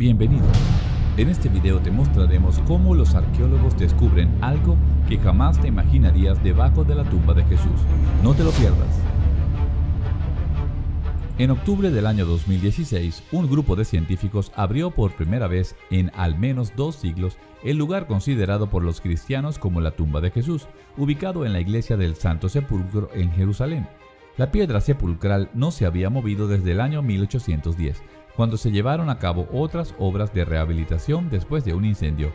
Bienvenidos. En este video te mostraremos cómo los arqueólogos descubren algo que jamás te imaginarías debajo de la tumba de Jesús. No te lo pierdas. En octubre del año 2016, un grupo de científicos abrió por primera vez en al menos 2 siglos el lugar considerado por los cristianos como la tumba de Jesús, ubicado en la iglesia del Santo Sepulcro en Jerusalén. La piedra sepulcral no se había movido desde el año 1810, cuando se llevaron a cabo otras obras de rehabilitación después de un incendio,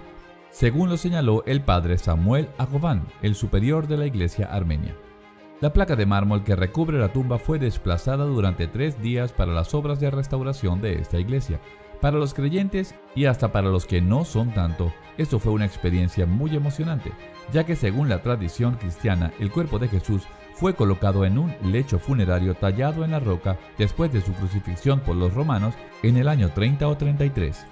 según lo señaló el padre Samuel Aghovan, el superior de la iglesia armenia. La placa de mármol que recubre la tumba fue desplazada durante 3 días para las obras de restauración de esta iglesia. Para los creyentes y hasta para los que no son tanto, esto fue una experiencia muy emocionante, ya que según la tradición cristiana, el cuerpo de Jesús fue colocado en un lecho funerario tallado en la roca después de su crucifixión por los romanos en el año 30 o 33.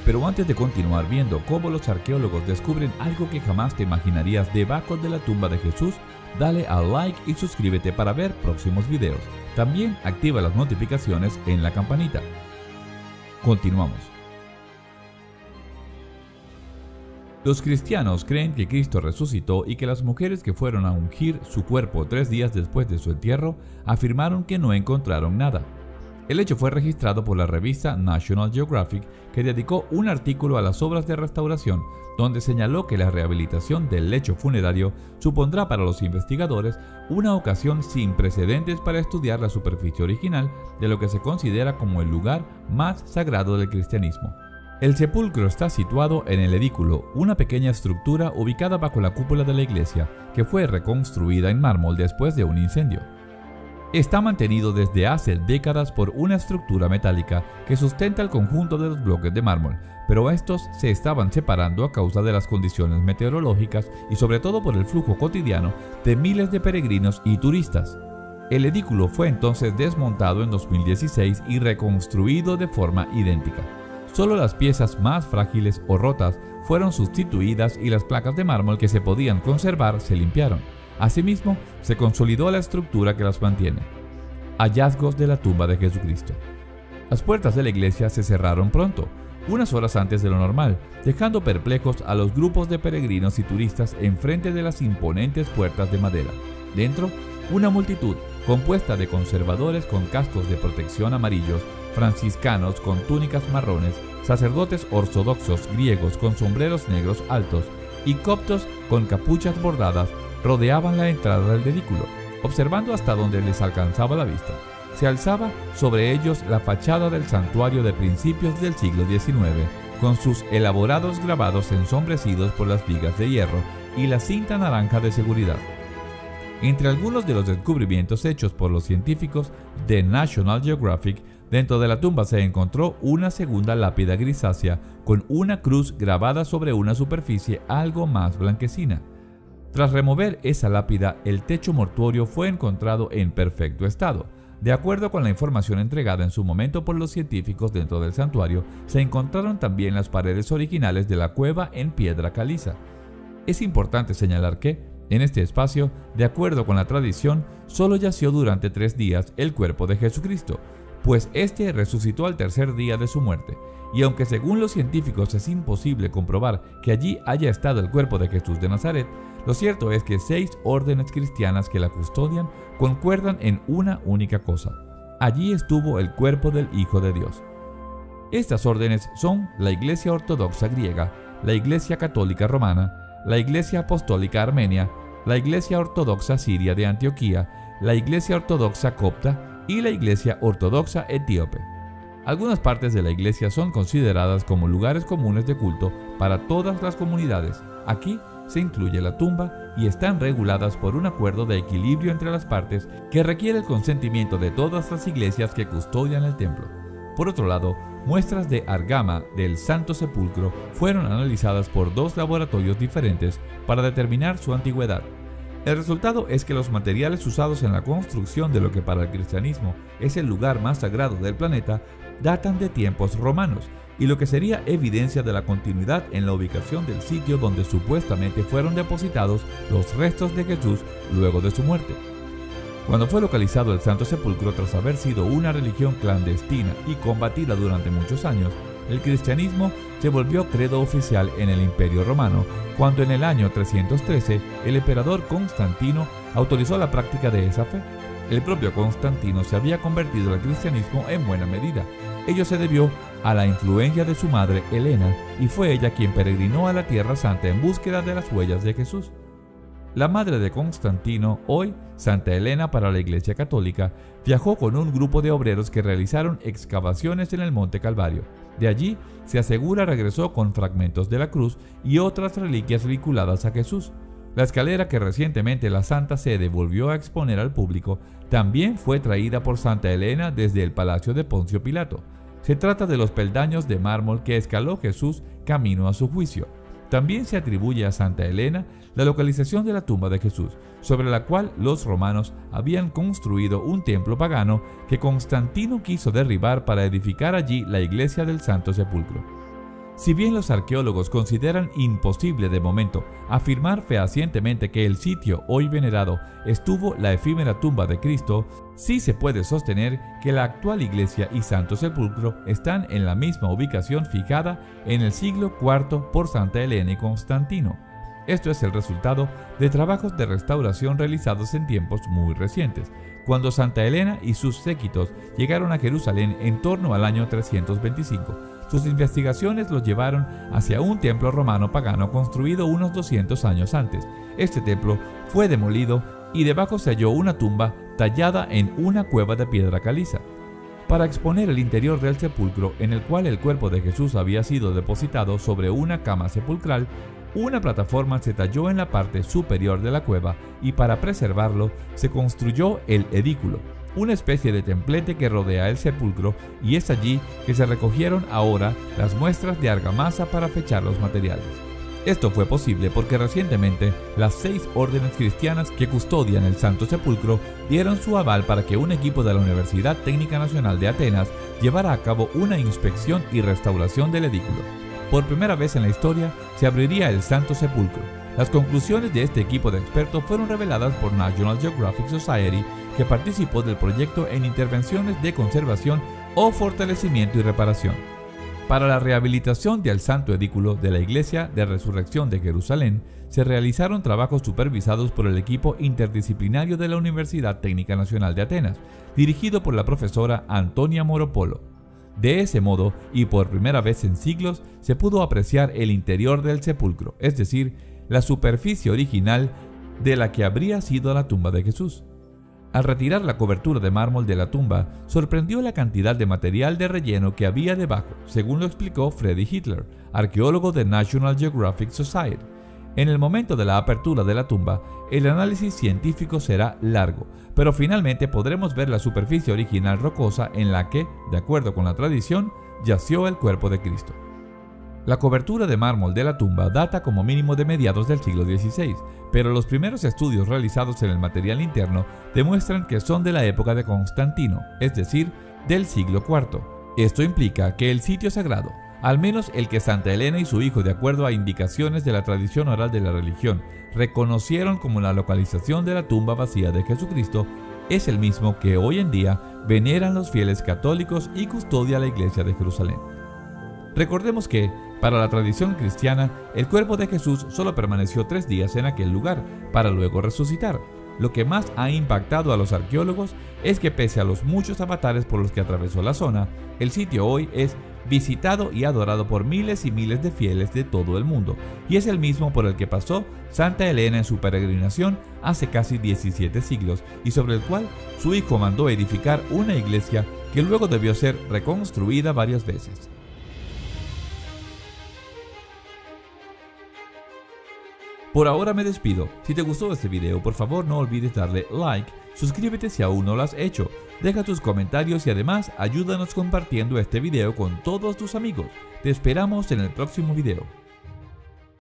Pero antes de continuar viendo cómo los arqueólogos descubren algo que jamás te imaginarías debajo de la tumba de Jesús, dale a like y suscríbete para ver próximos videos. También activa las notificaciones en la campanita. Continuamos. Los cristianos creen que Cristo resucitó y que las mujeres que fueron a ungir su cuerpo 3 días después de su entierro afirmaron que no encontraron nada. El hecho fue registrado por la revista National Geographic, que dedicó un artículo a las obras de restauración, donde señaló que la rehabilitación del lecho funerario supondrá para los investigadores una ocasión sin precedentes para estudiar la superficie original de lo que se considera como el lugar más sagrado del cristianismo. El sepulcro está situado en el edículo, una pequeña estructura ubicada bajo la cúpula de la iglesia, que fue reconstruida en mármol después de un incendio. Está mantenido desde hace décadas por una estructura metálica que sustenta el conjunto de los bloques de mármol, pero estos se estaban separando a causa de las condiciones meteorológicas y sobre todo por el flujo cotidiano de miles de peregrinos y turistas. El edículo fue entonces desmontado en 2016 y reconstruido de forma idéntica. Solo las piezas más frágiles o rotas fueron sustituidas y las placas de mármol que se podían conservar se limpiaron. Asimismo, se consolidó la estructura que las mantiene. Hallazgos de la tumba de Jesucristo. Las puertas de la iglesia se cerraron pronto, unas horas antes de lo normal, dejando perplejos a los grupos de peregrinos y turistas enfrente de las imponentes puertas de madera. Dentro, una multitud compuesta de conservadores con cascos de protección amarillos, franciscanos con túnicas marrones, sacerdotes ortodoxos griegos con sombreros negros altos y coptos con capuchas bordadas rodeaban la entrada del edículo, observando hasta donde les alcanzaba la vista. Se alzaba sobre ellos la fachada del santuario de principios del siglo XIX, con sus elaborados grabados ensombrecidos por las vigas de hierro y la cinta naranja de seguridad. Entre algunos de los descubrimientos hechos por los científicos de National Geographic, dentro de la tumba se encontró una segunda lápida grisácea con una cruz grabada sobre una superficie algo más blanquecina. Tras remover esa lápida, el techo mortuorio fue encontrado en perfecto estado. De acuerdo con la información entregada en su momento por los científicos dentro del santuario, se encontraron también las paredes originales de la cueva en piedra caliza. Es importante señalar que, en este espacio, de acuerdo con la tradición, solo yació durante 3 días el cuerpo de Jesucristo, pues este resucitó al tercer día de su muerte. Y aunque según los científicos es imposible comprobar que allí haya estado el cuerpo de Jesús de Nazaret, lo cierto es que 6 órdenes cristianas que la custodian concuerdan en una única cosa: allí estuvo el cuerpo del Hijo de Dios. Estas órdenes son la Iglesia Ortodoxa griega, la Iglesia Católica Romana, la Iglesia Apostólica Armenia, la Iglesia Ortodoxa Siria de Antioquía, la Iglesia Ortodoxa Copta y la Iglesia Ortodoxa Etíope. Algunas partes de la iglesia son consideradas como lugares comunes de culto para todas las comunidades. Aquí se incluye la tumba y están reguladas por un acuerdo de equilibrio entre las partes que requiere el consentimiento de todas las iglesias que custodian el templo. Por otro lado, muestras de argama del Santo Sepulcro fueron analizadas por 2 laboratorios diferentes para determinar su antigüedad. El resultado es que los materiales usados en la construcción de lo que para el cristianismo es el lugar más sagrado del planeta datan de tiempos romanos, y lo que sería evidencia de la continuidad en la ubicación del sitio donde supuestamente fueron depositados los restos de Jesús luego de su muerte. Cuando fue localizado el Santo Sepulcro tras haber sido una religión clandestina y combatida durante muchos años, el cristianismo se volvió credo oficial en el Imperio Romano, cuando en el año 313 el emperador Constantino autorizó la práctica de esa fe. El propio Constantino se había convertido al cristianismo en buena medida. Ello se debió a la influencia de su madre Helena, y fue ella quien peregrinó a la Tierra Santa en búsqueda de las huellas de Jesús. La madre de Constantino, hoy Santa Helena para la Iglesia Católica, viajó con un grupo de obreros que realizaron excavaciones en el Monte Calvario. De allí, se asegura, regresó con fragmentos de la cruz y otras reliquias vinculadas a Jesús. La escalera que recientemente la Santa Sede volvió a exponer al público también fue traída por Santa Helena desde el palacio de Poncio Pilato. Se trata de los peldaños de mármol que escaló Jesús camino a su juicio. También se atribuye a Santa Helena la localización de la tumba de Jesús, sobre la cual los romanos habían construido un templo pagano que Constantino quiso derribar para edificar allí la iglesia del Santo Sepulcro. Si bien los arqueólogos consideran imposible de momento afirmar fehacientemente que el sitio hoy venerado estuvo la efímera tumba de Cristo, sí se puede sostener que la actual iglesia y Santo Sepulcro están en la misma ubicación fijada en el siglo IV por Santa Helena y Constantino. Esto es el resultado de trabajos de restauración realizados en tiempos muy recientes, cuando Santa Helena y sus séquitos llegaron a Jerusalén en torno al año 325. Sus investigaciones los llevaron hacia un templo romano pagano construido unos 200 años antes. Este templo fue demolido y debajo se halló una tumba tallada en una cueva de piedra caliza. Para exponer el interior del sepulcro, en el cual el cuerpo de Jesús había sido depositado sobre una cama sepulcral, una plataforma se talló en la parte superior de la cueva y para preservarlo se construyó el edículo, una especie de templete que rodea el sepulcro, y es allí que se recogieron ahora las muestras de argamasa para fechar los materiales. Esto fue posible porque recientemente las 6 órdenes cristianas que custodian el Santo Sepulcro dieron su aval para que un equipo de la Universidad Técnica Nacional de Atenas llevara a cabo una inspección y restauración del edículo. Por primera vez en la historia se abriría el Santo Sepulcro. Las conclusiones de este equipo de expertos fueron reveladas por National Geographic Society, que participó del proyecto en intervenciones de conservación o fortalecimiento y reparación. Para la rehabilitación del Santo Edículo de la Iglesia de Resurrección de Jerusalén, se realizaron trabajos supervisados por el equipo interdisciplinario de la Universidad Técnica Nacional de Atenas, dirigido por la profesora Antonia Moropolo. De ese modo, y por primera vez en siglos, se pudo apreciar el interior del sepulcro, es decir, la superficie original de la que habría sido la tumba de Jesús. Al retirar la cobertura de mármol de la tumba, sorprendió la cantidad de material de relleno que había debajo, según lo explicó Freddy Hitler, arqueólogo de National Geographic Society. En el momento de la apertura de la tumba, el análisis científico será largo, pero finalmente podremos ver la superficie original rocosa en la que, de acuerdo con la tradición, yació el cuerpo de Cristo. La cobertura de mármol de la tumba data como mínimo de mediados del siglo XVI, pero los primeros estudios realizados en el material interno demuestran que son de la época de Constantino, es decir, del siglo IV. Esto implica que el sitio sagrado, al menos el que Santa Helena y su hijo, de acuerdo a indicaciones de la tradición oral de la religión, reconocieron como la localización de la tumba vacía de Jesucristo, es el mismo que hoy en día veneran los fieles católicos y custodia la Iglesia de Jerusalén. Recordemos que, para la tradición cristiana, el cuerpo de Jesús solo permaneció 3 días en aquel lugar, para luego resucitar. Lo que más ha impactado a los arqueólogos es que pese a los muchos avatares por los que atravesó la zona, el sitio hoy es visitado y adorado por miles y miles de fieles de todo el mundo, y es el mismo por el que pasó Santa Helena en su peregrinación hace casi 17 siglos, y sobre el cual su hijo mandó edificar una iglesia que luego debió ser reconstruida varias veces. Por ahora me despido. Si te gustó este video, por favor no olvides darle like, suscríbete si aún no lo has hecho, deja tus comentarios y además ayúdanos compartiendo este video con todos tus amigos. Te esperamos en el próximo video.